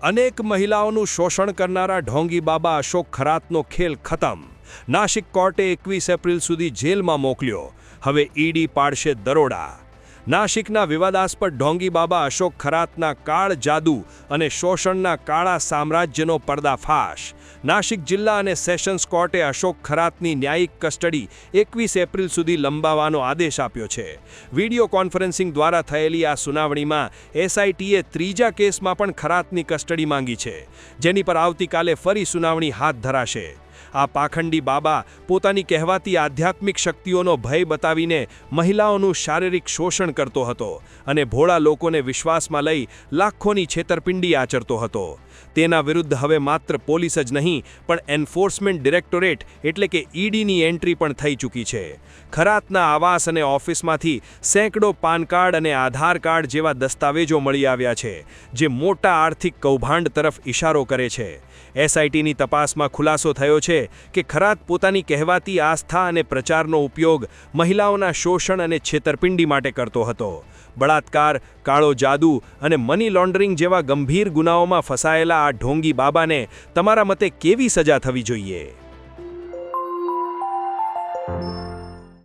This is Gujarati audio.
અનેક મહિલાઓનું શોષણ કરનારા ઢોંગી બાબા અશોક ખરાતનો ખેલ ખતમ. નાશિક કોર્ટે 21 એપ્રિલ સુધી જેલમાં મોકલ્યો. હવે ઈડી પાડશે દરોડા. નાશિકના વિવાદાસ્પદ ઢોંગી બાબા અશોક ખરાતના કાળ જાદુ અને શોષણના કાળા સામ્રાજ્યનો પર્દાફાશ. નાશિક જિલ્લા અને સેશન્સ કોર્ટે અશોક ખરાતની ન્યાયિક કસ્ટડી 21 એપ્રિલ સુધી લંબાવવાનો આદેશ આપ્યો છે. વિડીયો કોન્ફરન્સિંગ દ્વારા થયેલી આ સુનાવણીમાં એસઆઈટીએ ત્રીજા કેસમાં પણ ખરાતની કસ્ટડી માંગી છે, જેની પર આવતીકાલે ફરી સુનાવણી હાથ ધરાશે. આ પાખંડી બાબા પોતાની કહેવાતી આધ્યાત્મિક શક્તિઓનો ભય બતાવીને મહિલાઓનું શારીરિક શોષણ કરતો હતો અને ભોળા લોકોને વિશ્વાસમાં લઈ લાખોની છેતરપિંડી આચરતો હતો. તેના વિરુદ્ધ હવે માત્ર પોલીસ જ નહીં પણ એન્ફોર્સમેન્ટ ડિરેક્ટોરેટ એટલે કે ઈડીની એન્ટ્રી પણ થઈ ચૂકી છે. ખરાતના આવાસ અને ઓફિસમાંથી સેંકડો પાન કાર્ડ અને આધાર કાર્ડ જેવા દસ્તાવેજો મળી આવ્યા છે, જે મોટા આર્થિક કૌભાંડ તરફ ઇશારો કરે છે. એસઆઈટીની તપાસમાં ખુલાસો થયો છે કે ખરાત પોતાની કહેવાતી આસ્થા અને પ્રચારનો ઉપયોગ મહિલાઓના શોષણ અને છેતરપિંડી માટે કરતો હતો. બળાત્કાર, કાળો જાદુ અને મની લોન્ડરિંગ જેવા ગંભીર ગુનાઓમાં ફસાયેલા આ ઢોંગી બાબાને તમારા મતે કેવી સજા થવી જોઈએ?